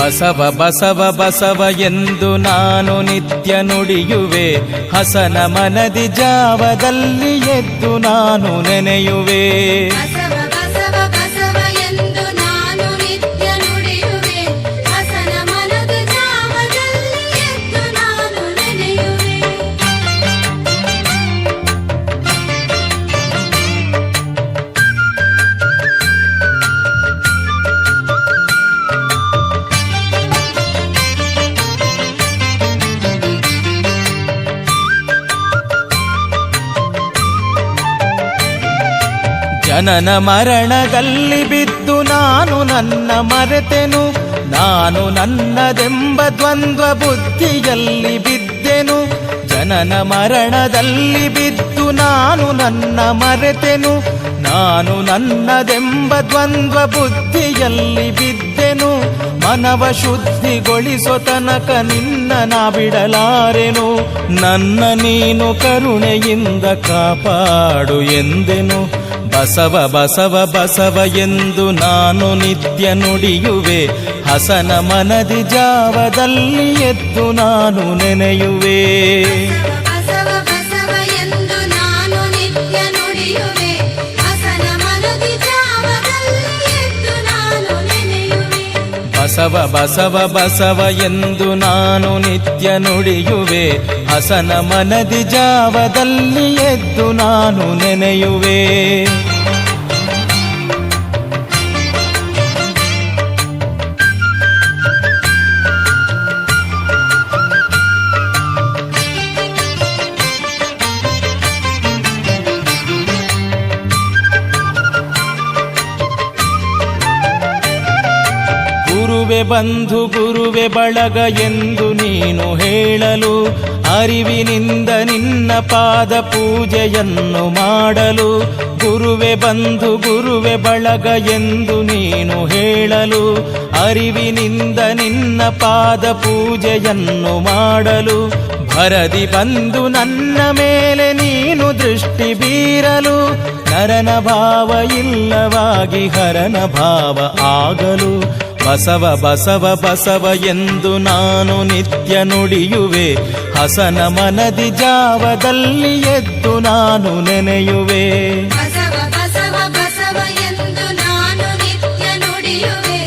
ಬಸವ ಬಸವ ಬಸವ ಎಂದು ನಾನು ನಿತ್ಯ ನುಡಿಯುವೆ. ಹಸನ ಮನದಿ ಜಾವದಲ್ಲಿ ಎದ್ದು ನಾನು ನೆನೆಯುವೆ. ಬಸವ ಬಸವ ಬಸವ ಎಂದು ನಾನು ನಿತ್ಯ ನುಡಿಯುವೆ. ಹಸನ ಮನದಿ ಜಾವದಲ್ಲಿ ಎದ್ದು ನಾನು ನೆನೆಯುವೆ. ಜನನ ಮರಣದಲ್ಲಿ ಬಿದ್ದು ನಾನು ನನ್ನ ಮರೆತೆನು. ನಾನು ನನ್ನದೆಂಬ ದ್ವಂದ್ವ ಬುದ್ಧಿಯಲ್ಲಿ ಬಿದ್ದೆನು. ಜನನ ಮರಣದಲ್ಲಿ ಬಿದ್ದು ನಾನು ನನ್ನ ಮರೆತೆನು. ನಾನು ನನ್ನದೆಂಬ ದ್ವಂದ್ವ ಬುದ್ಧಿಯಲ್ಲಿ ಬಿದ್ದೆನು. ಮನವ ಶುದ್ಧಿಗೊಳಿಸೋ ತನಕ ನಿನ್ನ ನಾ ಬಿಡಲಾರೆನು. ನನ್ನ ನೀನು ಕರುಣೆಯಿಂದ ಕಾಪಾಡು ಎಂದೆನು. ಬಸವ ಬಸವ ಬಸವ ಎಂದು ನಾನು ನಿತ್ಯ ನುಡಿಯುವೆ. ಹಸನ ಮನದಿ ಜಾವದಲ್ಲಿ ಎದ್ದು ನಾನು ನೆನೆಯುವೆ. ಬಸವ ಬಸವ ಎಂದು ನಾನು ನಿತ್ಯ ನುಡಿಯುವೆ. ಹಸನ ಮನದಿ ಜಾವದಲ್ಲಿ ಎದ್ದು ನಾನು ನೆನೆಯುವೆ. ಬಸವ ಬಸವ ಬಸವ ಎಂದು ನಾನು ನಿತ್ಯ ನುಡಿಯುವೆ. ಹಸನ ಮನದಿ ಜಾವದಲ್ಲಿ ಎದ್ದು ನಾನು ನೆನೆಯುವೆ. ಗುರುವೆ ಬಂಧು ಗುರುವೆ ಬಳಗ ಎಂದು ನೀನು ಹೇಳಲು, ಅರಿವಿನಿಂದ ನಿನ್ನ ಪಾದ ಪೂಜೆಯನ್ನು ಮಾಡಲು. ಗುರುವೆ ಬಂಧು ಗುರುವೆ ಬಳಗ ಎಂದು ನೀನು ಹೇಳಲು, ಅರಿವಿನಿಂದ ನಿನ್ನ ಪಾದ ಪೂಜೆಯನ್ನು ಮಾಡಲು. ಭರದಿ ಬಂದು ನನ್ನ ಮೇಲೆ ನೀನು ದೃಷ್ಟಿ ಬೀರಲು, ನರನ ಭಾವ ಇಲ್ಲವಾಗಿ ಹರನ ಭಾವ ಆಗಲು. ಬಸವ ಬಸವ ಬಸವ ಎಂದು ನಾನು ನಿತ್ಯ ನುಡಿಯುವೆ. ಹಸನ ಮನದಿ ಜಾವದಲ್ಲಿ ಎದ್ದು ನಾನು ನೆನೆಯುವೆ. ಬಸವ ಬಸವ ಬಸವ ಎಂದು ನಾನು ನಿತ್ಯ ನುಡಿಯುವೆ.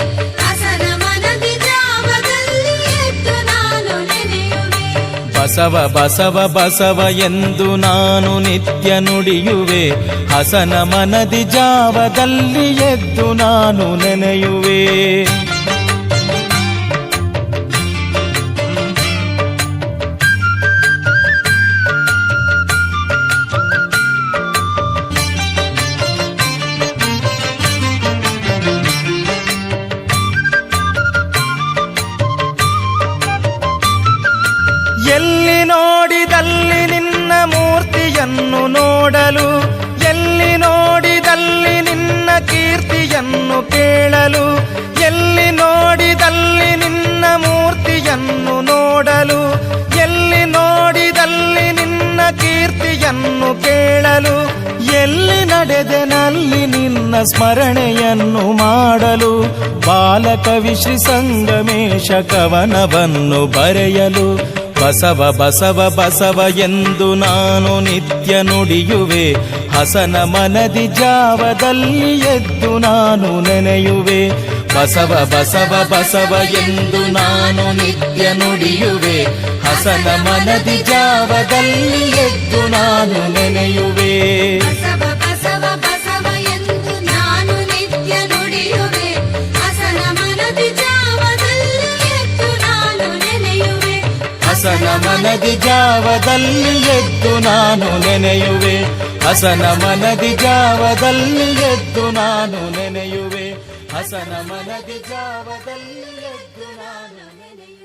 ಹಸನ ಮನದಿ ಜಾವದಲ್ಲಿ ಎದ್ದು ನಾನು ನೆನೆಯುವೆ. ಬಸವ ಬಸವ ಬಸವ ಎಂದು ನಾನು ನಿತ್ಯ ನುಡಿಯುವೆ. ಹಸನ ಮನದಿ ಜಾವದಲ್ಲಿ ಎದ್ದು ನಾನು ನೆನೆಯುವೆ. ಎಲ್ಲಿ ನೋಡಿದಲ್ಲಿ ನಿನ್ನ ಮೂರ್ತಿಯನ್ನು ನೋಡಲು, ಎಲ್ಲಿ ನೋಡಿದಲ್ಲಿ ನಿನ್ನ ಕೀರ್ತಿಯನ್ನು ಕೇಳಲು. ಎಲ್ಲಿ ನೋಡಿದಲ್ಲಿ ನಿನ್ನ ಮೂರ್ತಿಯನ್ನು ನೋಡಲು, ಎಲ್ಲಿ ನೋಡಿದಲ್ಲಿ ನಿನ್ನ ಕೀರ್ತಿಯನ್ನು ಕೇಳಲು. ಎಲ್ಲಿ ನಡೆದೆನಲ್ಲಿ ನಿನ್ನ ಸ್ಮರಣೆಯನ್ನು ಮಾಡಲು, ಬಾಲಕವಿ ಶ್ರೀ ಸಂಗಮೇಶ ಕವನವನ್ನು ಬರೆಯಲು. ಬಸವ ಬಸವ ಬಸವ ಎಂದು ನಾನು ನಿತ್ಯ ನುಡಿಯುವೆ. ಹಸನ ಮನದಿ ಜಾವದಲ್ಲಿ ಎದ್ದು ನಾನು ನೆನೆಯುವೆ. ಬಸವ ಬಸವ ಬಸವ ಎಂದು ನಾನು ನಿತ್ಯ ನುಡಿಯುವೆ. ಹಸನ ಮನದಿ ಜಾವದಲ್ಲಿ ಎದ್ದು ನಾನು ನೆನೆಯುವೆ. ಬಸವ ಬಸವ ಬಸವ ಎಂದು ನಾನು ನಿತ್ಯ ನುಡಿಯುವೆ. ಹಸನ ಮನದಿ ಜಾವದಲ್ಲಿ ಎದ್ದು ನಾನು ನೆನೆಯುವೆ. ಹಸನ ಮನದಿ ಜಾವದಲ್ಲಿ ಎದ್ದು ನಾನು ನೆನೆಯುವೆ. ಹಸನ ಮನದಿ ಜಾವದಲ್ಲಿ ಎದ್ದು ನಾನು ನೆನೆಯುವೆ. ಹಸನ ಮನದಿ ಜಾವದಲ್ಲಿ ಎದ್ದು ನಾನು ನೆನೆಯುವೆ.